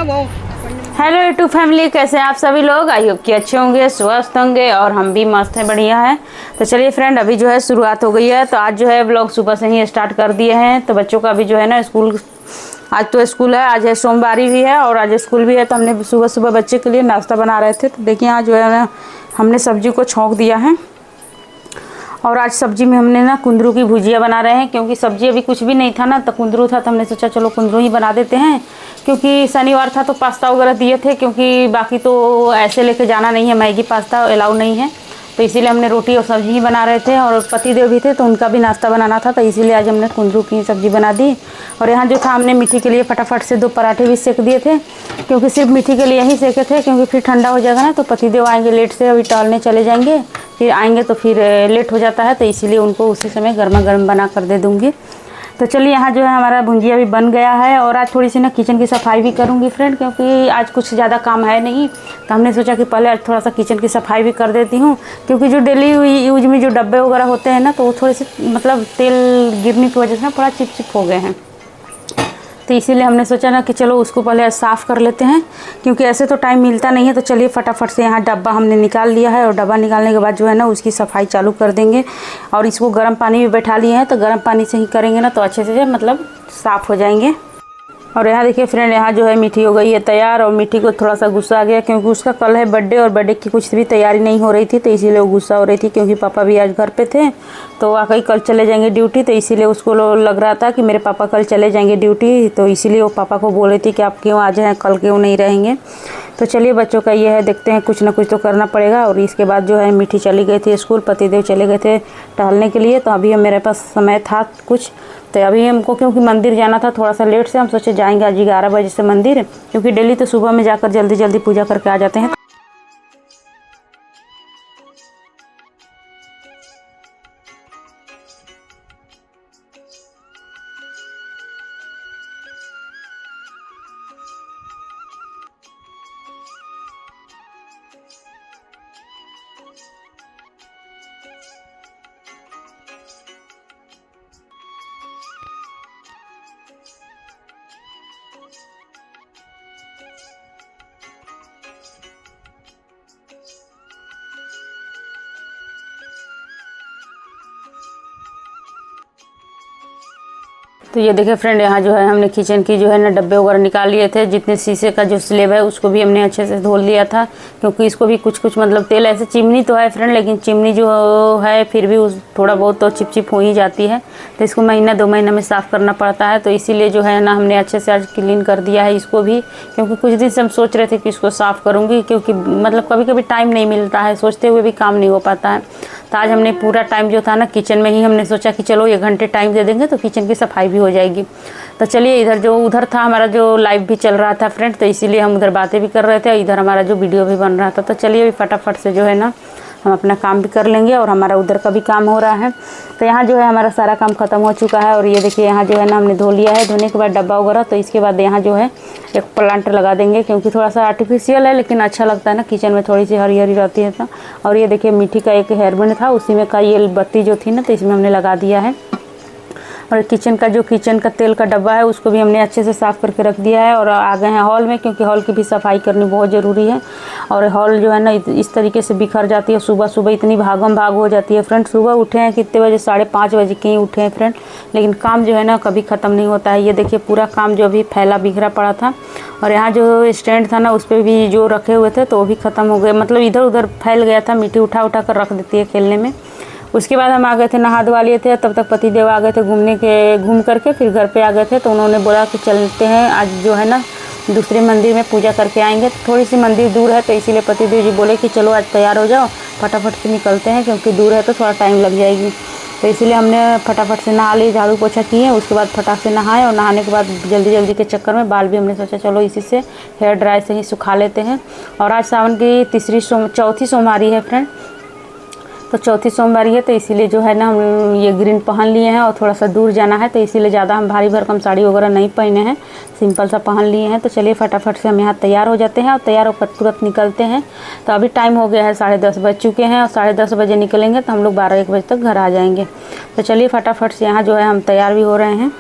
Hello YouTube family, कैसे हैं आप सभी लोग। आई होप कि अच्छे होंगे, स्वस्थ होंगे और हम भी मस्त हैं, बढ़िया है। तो चलिए फ्रेंड, अभी जो है शुरुआत हो गई है। तो आज जो है व्लॉग सुबह से ही स्टार्ट कर दिए हैं। तो बच्चों का भी जो है ना स्कूल, आज तो स्कूल है, आज है सोमवारी भी है और आज स्कूल भी है। तो हमने सुबह सुबह बच्चे के लिए नाश्ता बना रहे थे। तो देखिए आज जो है ना हमने सब्जी को छौंक दिया है और आज सब्जी में हमने ना कुंदरू की भुजिया बना रहे हैं, क्योंकि सब्जी अभी कुछ भी नहीं था ना, तो कुंदरू था। तो हमने सोचा चलो कुंदरू ही बना देते हैं, क्योंकि शनिवार था तो पास्ता वगैरह दिए थे, क्योंकि बाकी तो ऐसे लेके जाना नहीं है, मैगी पास्ता अलाउ नहीं है। तो इसीलिए हमने रोटी और सब्जी ही बना रहे थे और पतिदेव भी थे तो उनका भी नाश्ता बनाना था। तो इसीलिए आज हमने कुंदरू की सब्ज़ी बना दी। और यहाँ जो था हमने मीठी के लिए फटाफट से 2 पराठे भी सेक दिए थे, क्योंकि सिर्फ मीठी के लिए ही सेके थे, क्योंकि फिर ठंडा हो जाएगा ना। तो पतिदेव आएंगे लेट से, अभी टहलने चले जाएंगे, फिर आएंगे तो फिर लेट हो जाता है। तो इसीलिए उनको उसी समय गर्मा गर्म बना कर दे दूँगी। तो चलिए यहाँ जो है हमारा भुंजिया भी बन गया है। और आज थोड़ी सी ना किचन की सफाई भी करूँगी फ्रेंड, क्योंकि आज कुछ ज़्यादा काम है नहीं। तो हमने सोचा कि पहले आज थोड़ा सा किचन की सफाई भी कर देती हूँ, क्योंकि जो डेली यूज में जो डब्बे वगैरह होते हैं ना, तो वो थोड़े से मतलब तेल गिरने की वजह से ना थोड़ा चिपचिप हो गए हैं। तो इसीलिए हमने सोचा ना कि चलो उसको पहले साफ़ कर लेते हैं, क्योंकि ऐसे तो टाइम मिलता नहीं है। तो चलिए फटाफट से यहाँ डब्बा हमने निकाल लिया है और डब्बा निकालने के बाद जो है ना उसकी सफाई चालू कर देंगे। और इसको गर्म पानी में बैठा लिए हैं, तो गर्म पानी से ही करेंगे ना तो अच्छे से मतलब साफ़ हो जाएंगे। और यहाँ देखिए फ्रेंड, यहाँ जो है मीठी हो गई है तैयार। और मीठी को थोड़ा सा गुस्सा आ गया, क्योंकि उसका कल है बर्थडे और बर्थडे की कुछ भी तैयारी नहीं हो रही थी। तो इसीलिए वो गुस्सा हो रही थी, क्योंकि पापा भी आज घर पे थे। तो वाकई कल चले जाएंगे ड्यूटी, तो इसीलिए उसको लग रहा था कि मेरे पापा कल चले जाएंगे ड्यूटी। तो इसीलिए वो पापा को बोल रही थी कि आप क्यों आ जाएँ, कल क्यों नहीं रहेंगे। तो चलिए बच्चों का ये है, देखते हैं कुछ ना कुछ तो करना पड़ेगा। और इसके बाद जो है मीठी चली गई थी स्कूल, पतिदेव चले गए थे टहलने के लिए। तो अभी मेरे पास समय था कुछ, तो अभी हमको क्योंकि मंदिर जाना था थोड़ा सा लेट से, हम सोचे जाएंगे आज 11 बजे से मंदिर, क्योंकि डेली तो सुबह में जाकर जल्दी जल्दी पूजा करके आ जाते हैं। तो ये देखिए फ्रेंड, यहाँ जो है हमने किचन की जो है ना डब्बे वगैरह निकाल लिए थे। जितने शीशे का जो स्लेब है उसको भी हमने अच्छे से धो लिया था, क्योंकि इसको भी कुछ कुछ मतलब तेल, ऐसे चिमनी तो है फ्रेंड, लेकिन चिमनी जो है फिर भी उस थोड़ा बहुत तो चिपचिप हो ही जाती है। तो इसको महीना 2 महीना में साफ़ करना पड़ता है। तो इसीलिए जो है ना हमने अच्छे से आज क्लीन कर दिया है इसको भी, क्योंकि कुछ दिन से हम सोच रहे थे कि इसको साफ़ करूँगी, क्योंकि मतलब कभी कभी टाइम नहीं मिलता है, सोचते हुए भी काम नहीं हो पाता है। तो आज हमने पूरा टाइम जो था ना किचन में ही, हमने सोचा कि चलो 1 घंटे टाइम दे देंगे तो किचन की सफाई भी हो जाएगी। तो चलिए इधर जो उधर था हमारा जो लाइव भी चल रहा था फ्रेंड, तो इसीलिए हम उधर बातें भी कर रहे थे, इधर हमारा जो वीडियो भी बन रहा था। तो चलिए अभी फटाफट से जो है ना हम अपना काम भी कर लेंगे और हमारा उधर का भी काम हो रहा है। तो यहाँ जो है हमारा सारा काम ख़त्म हो चुका है। और ये देखिए यहाँ जो है ना हमने धो लिया है, धोने के बाद डब्बा वगैरह। तो इसके बाद यहाँ जो है एक प्लांट लगा देंगे, क्योंकि थोड़ा सा आर्टिफिशियल है लेकिन अच्छा लगता है ना, किचन में थोड़ी सी हरी हरी रहती है। तो और ये देखिए मीठी का एक हेयरबैंड था, उसी में का ये बत्ती जो थी ना, तो इसमें हमने लगा दिया है। और किचन का तेल का डब्बा है उसको भी हमने अच्छे से साफ़ करके रख दिया है। और आ गए हैं हॉल में, क्योंकि हॉल की भी सफाई करनी बहुत ज़रूरी है। और हॉल जो है ना इस तरीके से बिखर जाती है, सुबह सुबह इतनी भागम भाग हो जाती है फ्रेंड। सुबह उठे हैं कितने बजे, 5:30 बजे के ही उठे हैं फ्रेंड, लेकिन काम जो है ना कभी ख़त्म नहीं होता है। ये देखिए पूरा काम जो अभी फैला बिखरा पड़ा था। और यहाँ जो स्टैंड था ना उस पर भी जो रखे हुए थे तो वो भी ख़त्म हो गए, मतलब इधर उधर फैल गया था। मीठी उठा उठा कर रख देती है खेलने में। उसके बाद हम आ गए थे, नहा धोवा लिए थे, तब तक पतिदेव आ गए थे घूम करके फिर घर पे आ गए थे। तो उन्होंने बोला कि चलते हैं आज जो है ना दूसरे मंदिर में पूजा करके आएंगे। थोड़ी सी मंदिर दूर है, तो इसीलिए पतिदेव जी बोले कि चलो आज तैयार हो जाओ, फटाफट से निकलते हैं, क्योंकि दूर है तो थोड़ा टाइम लग जाएगी। तो इसीलिए हमने फटाफट से नहा ली, झाड़ू पोछा किए, उसके बाद फटाक से नहाए। और नहाने के बाद जल्दी जल्दी के चक्कर में बाल भी हमने सोचा चलो इसी से हेयर ड्राई से ही सुखा लेते हैं। और आज सावन की चौथी सोमवारी है फ्रेंड, तो चौथी सोमवारी है, तो इसीलिए जो है ना हम ये ग्रीन पहन लिए हैं। और थोड़ा सा दूर जाना है तो इसीलिए ज़्यादा हम भारी भरकम साड़ी वगैरह नहीं पहने हैं, सिंपल सा पहन लिए हैं। तो चलिए फटाफट से हम यहाँ तैयार हो जाते हैं और तैयार होकर तुरंत निकलते हैं। तो अभी टाइम हो गया है 10:30 बज चुके हैं, और 10:30 बजे निकलेंगे तो हम लोग 12-1 बजे तक घर आ जाएंगे। तो चलिए फटाफट से यहाँ जो है हम तैयार भी हो रहे हैं।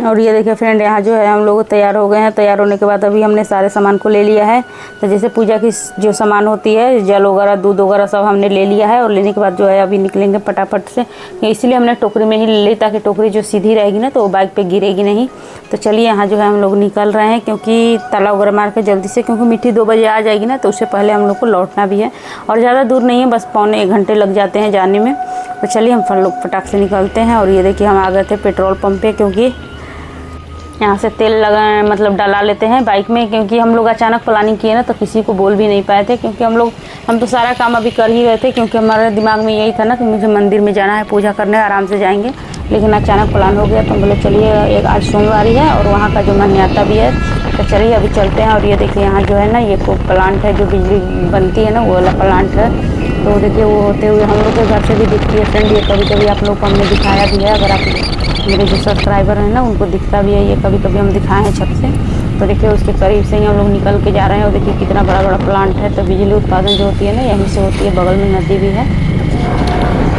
और ये देखिए फ्रेंड, यहाँ जो है हम लोग तैयार हो गए हैं। तैयार होने के बाद अभी हमने सारे सामान को ले लिया है। तो जैसे पूजा की जो सामान होती है, जल वगैरह, दूध वगैरह सब हमने ले लिया है। और लेने के बाद जो है अभी निकलेंगे फटाफट से, इसलिए हमने टोकरी में ही ले ली ताकि टोकरी जो सीधी रहेगी ना तो वो बाइक पे गिरेगी नहीं। तो चलिए यहाँ जो है हम लोग निकल रहे हैं, क्योंकि ताला वगैरह मार के जल्दी से, क्योंकि मिट्टी 2 बजे आ जाएगी ना, तो उससे पहले हम लोग को लौटना भी है। और ज़्यादा दूर नहीं है, बस पौने 1 घंटे लग जाते हैं जाने में। तो चलिए हम लोग फटाक से निकलते हैं। और ये देखिए हम आ गए थे पेट्रोल पंप पे, क्योंकि यहाँ से तेल लगा मतलब डला लेते हैं बाइक में, क्योंकि हम लोग अचानक प्लानिंग किए ना तो किसी को बोल भी नहीं पाए थे, क्योंकि हम तो सारा काम अभी कर ही रहे थे, क्योंकि हमारे दिमाग में यही था ना कि मुझे मंदिर में जाना है, पूजा करने, आराम से जाएंगे। लेकिन अचानक प्लान हो गया तो हम बोले चलिए, एक आज सोमवारी है और वहाँ का जो मान्यता भी है, तो चलिए अभी चलते हैं। और ये देखिए यहाँ जो है ना, ये प्लांट है जो बिजली बनती है ना, वो वाला प्लांट है। तो देखिए वो होते हुए हम लोग के घर से भी दिखती है फ्रेंड। ये कभी कभी आप लोग को हमने दिखाया भी है, अगर आप मेरे जो सब्सक्राइबर हैं ना उनको दिखता भी है, ये कभी कभी हम दिखाए हैं छत से। तो देखिए उसके करीब से ही हम लोग निकल के जा रहे हैं। और देखिए कितना बड़ा बड़ा प्लांट है। तो बिजली उत्पादन जो होती है ना, यहीं से होती है, बगल में नदी भी है।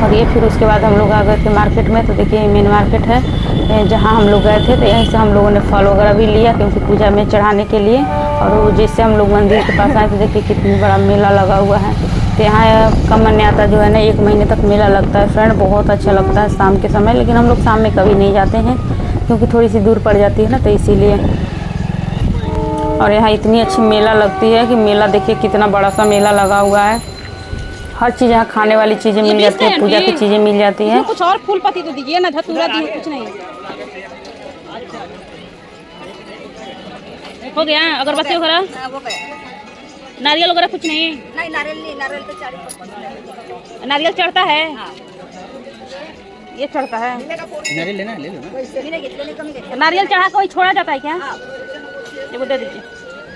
और ये फिर उसके बाद हम लोग आ गए थे मार्केट में। तो देखिए मेन मार्केट है जहाँ हम लोग गए थे। तो यहीं से हम लोगों ने फल वगैरह भी लिया, क्योंकि पूजा में चढ़ाने के लिए। और वो जिससे हम लोग मंदिर के पास आए तो देखिए कितनी बड़ा मेला लगा हुआ है। तो यहाँ का मान्यता जो है ना, 1 महीने तक मेला लगता है फ्रेंड, बहुत अच्छा लगता है शाम के समय। लेकिन हम लोग शाम में कभी नहीं जाते हैं, क्योंकि थोड़ी सी दूर पड़ जाती है ना, तो इसीलिए। और यहाँ इतनी अच्छी मेला लगती है कि मेला देखिए कितना बड़ा सा मेला लगा हुआ है। हर चीज़ यहाँ खाने वाली चीज़ें मिल जाती है, पूजा की चीज़ें मिल जाती हैं। कुछ और फूल पत्ती तो दीजिए ना, धतूरा दीजिए, कुछ नहीं हो गया। अगरबत्ती वगैरह, नारियल वगैरह कुछ नहीं? नहीं, नारियल नहीं, नारियल तो 40-50 नारियल चढ़ता है। ये चढ़ता है, नारियल लेना है ले लो ना। नारियल चढ़ा के वही छोड़ा जाता है क्या? ये वो दे दीजिए।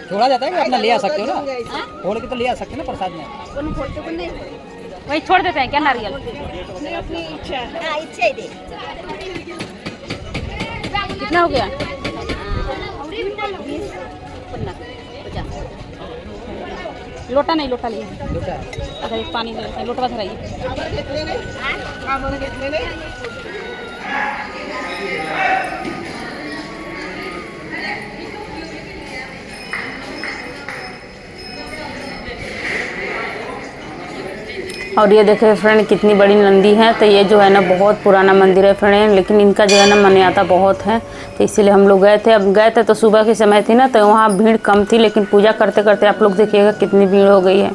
छोड़ा जाता है कि अपना ले आ सकते हो ना, खोल के तो ले आ सकते हो ना प्रसाद में। वही छोड़ देते हैं क्या नारियल? अपनी इच्छा ही दे। कितना हो गया? लोटा नहीं, लोटा लिए। अच्छा एक पानी ले लेते हैं, लोटा धराइए। और ये देखे फ्रेंड कितनी बड़ी नंदी है। तो ये जो है ना बहुत पुराना मंदिर है फ्रेंड, लेकिन इनका जो है ना मान्यता बहुत है। तो इसीलिए हम लोग गए थे। अब गए थे तो सुबह के समय थी ना, तो वहाँ भीड़ कम थी, लेकिन पूजा करते करते आप लोग देखिएगा कितनी भीड़ हो गई है।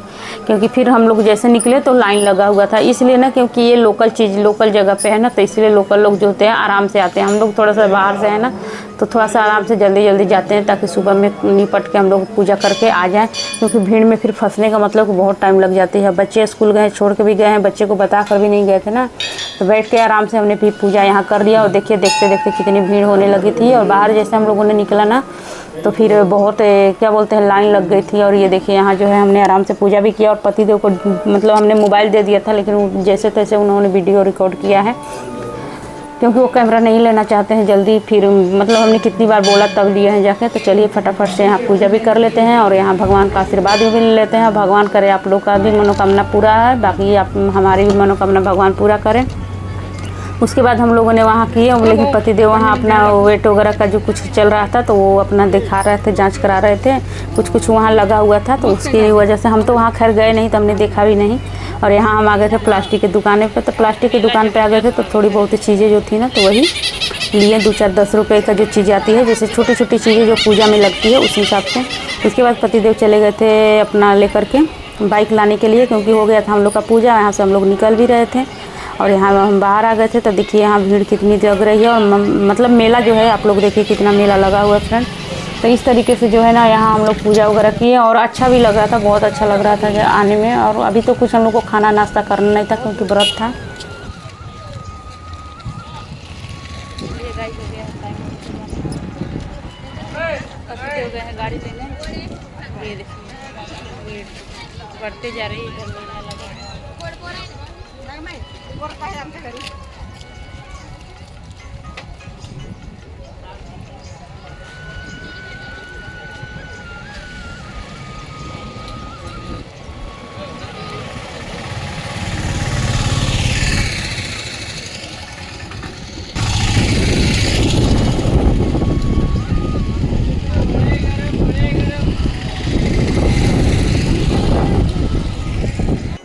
क्योंकि फिर हम लोग जैसे निकले तो लाइन लगा हुआ था, इसलिए ना, क्योंकि ये लोकल चीज़ लोकल जगह पे है ना, तो इसलिए लोकल लोग जो होते हैं आराम से आते हैं। हम लोग थोड़ा सा बाहर से है ना, तो थोड़ा सा आराम से जल्दी जल्दी जाते हैं, ताकि सुबह में निपट के हम लोग पूजा करके आ जाएं। क्योंकि भीड़ में फिर फंसने का मतलब बहुत टाइम लग जाती है। बच्चे स्कूल गए, छोड़ के भी गए हैं, बच्चे को बता कर भी नहीं गए थे ना, तो बैठ के आराम से हमने फिर पूजा यहाँ कर लिया। और देखिए देखते देखते कितनी भीड़ होने लगी थी। और बाहर जैसे हम लोगों ने निकला ना, तो फिर बहुत क्या बोलते हैं, लाइन लग गई थी। और ये देखिए यहाँ जो है हमने आराम से पूजा भी किया। और पतिदेव को मतलब हमने मोबाइल दे दिया था, लेकिन जैसे तैसे उन्होंने वीडियो रिकॉर्ड किया है, क्योंकि वो कैमरा नहीं लेना चाहते हैं जल्दी। फिर मतलब हमने कितनी बार बोला तब लिए हैं जाके। तो चलिए फटाफट से यहाँ पूजा भी कर लेते हैं और यहाँ भगवान का आशीर्वाद भी ले लेते हैं। भगवान करे आप लोग का भी मनोकामना पूरा है, बाकी आप हमारी भी मनोकामना भगवान पूरा करें। उसके बाद हम लोगों ने वहाँ किए, लेकिन पतिदेव वहाँ अपना वेट वगैरह का जो कुछ चल रहा था तो वो अपना दिखा रहे थे, जांच करा रहे थे। कुछ वहाँ लगा हुआ था, तो उसकी वजह से हम तो वहाँ खैर गए नहीं, तो हमने देखा भी नहीं। और यहाँ हम आ गए थे प्लास्टिक की दुकान पे। तो प्लास्टिक की दुकान पे आ गए थे तो थोड़ी बहुत चीज़ें जो थी ना, तो वही लिए 2-4-10 रुपये का जो चीज़ आती है, जैसे छोटी छोटी चीज़ें जो पूजा में लगती है उस हिसाब से। उसके बाद पतिदेव चले गए थे अपना लेकर के बाइक लाने के लिए, क्योंकि हो गया था हम लोग का पूजा। यहाँ से हम लोग निकल भी रहे थे और यहाँ हम बाहर आ गए थे। तो देखिए यहाँ भीड़ कितनी जग रही है। और मतलब मेला जो है आप लोग देखिए कितना मेला लगा हुआ है फ्रेंड। तो इस तरीके से जो है ना यहाँ हम लोग पूजा वगैरह किए और अच्छा भी लग रहा था, बहुत अच्छा लग रहा था आने में। और अभी तो कुछ हम लोग को खाना नाश्ता करना नहीं था, क्योंकि व्रत था। गाड़ी लेने ये देखिए बढ़ते जा रही है,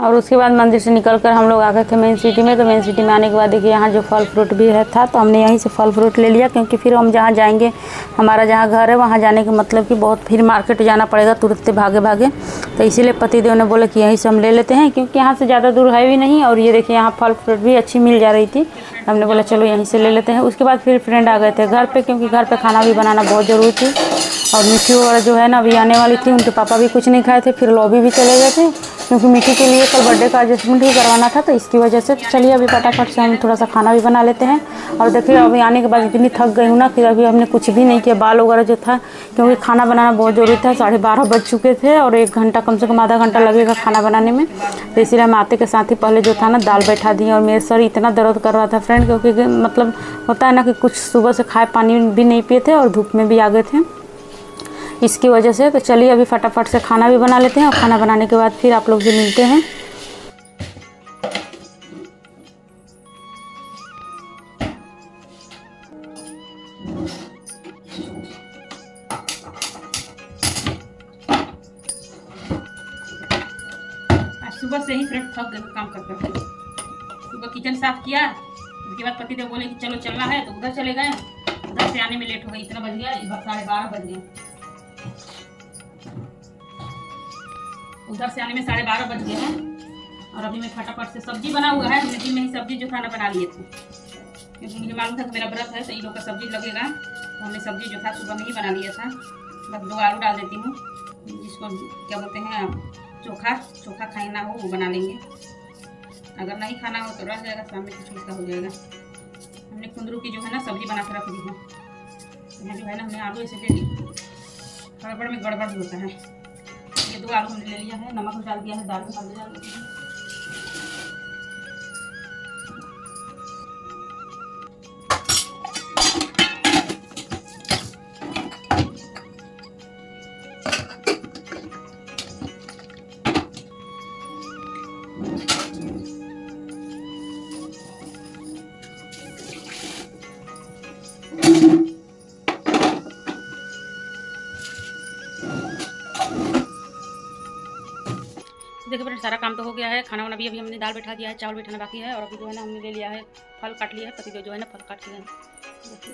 और उसके बाद मंदिर से निकलकर हम लोग आ गए थे मेन सिटी में। तो मेन सिटी में आने के बाद देखिए यहाँ जो फल फ्रूट भी है था, तो हमने यहीं से फल फ्रूट ले लिया, क्योंकि फिर हम जहाँ जाएंगे, हमारा जहाँ घर है वहाँ जाने का मतलब कि बहुत फिर मार्केट जाना पड़ेगा तुरंत भागे भागे। तो इसीलिए पतिदेव ने बोला कि यहीं से हम ले लेते हैं, क्योंकि यहाँ से ज़्यादा दूर है भी नहीं। और ये देखिए यहाँ फल फ्रूट भी अच्छी मिल जा रही थी, हमने बोला चलो यहीं से ले लेते हैं। उसके बाद फिर फ्रेंड आ गए थे घर पे, क्योंकि घर पे खाना भी बनाना बहुत ज़रूरी थी। और मिट्टी वगैरह जो है ना अभी आने वाली थी, उनके पापा भी कुछ नहीं खाए थे, फिर लॉबी भी चले गए थे, क्योंकि मिट्टी के लिए कल बर्थडे का एडजस्टमेंट भी करवाना था। तो इसकी वजह से चलिए अभी फटाफट से हम थोड़ा सा खाना भी बना लेते हैं। और देखिए अभी आने के बाद इतनी थक गई हूँ ना, फिर अभी हमने कुछ भी नहीं किया, बाल वगैरह जो था, क्योंकि खाना बनाना बहुत ज़रूरी था। 12:30 बज चुके थे और 1 घंटा कम से कम आधा घंटा लगेगा खाना बनाने में। तो इसीलिए हम आते के साथ ही पहले जो था ना दाल बैठा दी। और मेरे सर इतना दर्द कर रहा था फ्रेंड, क्योंकि मतलब होता है ना कि कुछ सुबह से खाए पानी भी नहीं पिए थे और धूप में भी आ गए थे इसकी वजह से। तो चलिए अभी फटाफट से खाना भी बना लेते हैं, और खाना बनाने के बाद फिर आप लोग से मिलते हैं। सुबह से ही फ्रेंड थक गए काम कर करके। सुबह किचन साफ किया, उसके बाद पतिदेव बोले कि चलो चलना है, तो उधर चले गए। उधर से आने में लेट हो गई, इतना बज गया, 12:30 बज गए। उधर से आने में 12:30 बज गए हैं। और अभी मैं फटाफट से सब्जी बना हुआ है, हमने दिन में ही सब्जी जो खाना बना लिए थे, क्योंकि मुझे मालूम था कि मेरा व्रत है तो इन लोग का सब्जी लगेगा। तो हमने सब्जी जो था सुबह में ही बना लिया था। बस 2 आलू डाल देती हूँ, जिसको क्या बोलते हैं चोखा खाए ना हो वो बना लेंगे। अगर नहीं खाना हो तो रह जाएगा, शाम में कुछ इसका हो जाएगा। हमने कुंदरू की जो है ना सब्जी बना कर रख दी है। यहाँ जो है ना हमने आलू ऐसे ले ली, गड़बड़ में गड़बड़ होता है। ये 2 आलू हमने ले लिया है, नमक डाल दिया है, दाल में हल्दी डाल दी है। देखिए फ्रेंड सारा काम तो हो गया है। खाना वाना भी अभी हमने दाल बैठा दिया है, चावल बैठाना बाकी है। और अभी जो है ना हमने ले लिया है फल काट लिया है, पतिदेव जो है ना फल काट लिया है। देखिए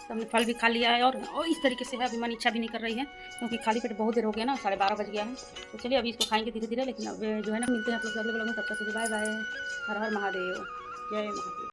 तो हमने फल भी खा लिया है। और इस तरीके से है, अभी मन इच्छा भी नहीं कर रही है, क्योंकि खाली पेट बहुत देर हो गया ना, 12:30 बज गया है। तो चलिए अभी इसको खाएंगे धीरे धीरे। लेकिन अब जो है ना मिलते हैं आप लोग अगले ब्लॉग में, तब तक के लिए बाय बाय। हर हर महादेव, जय महादेव।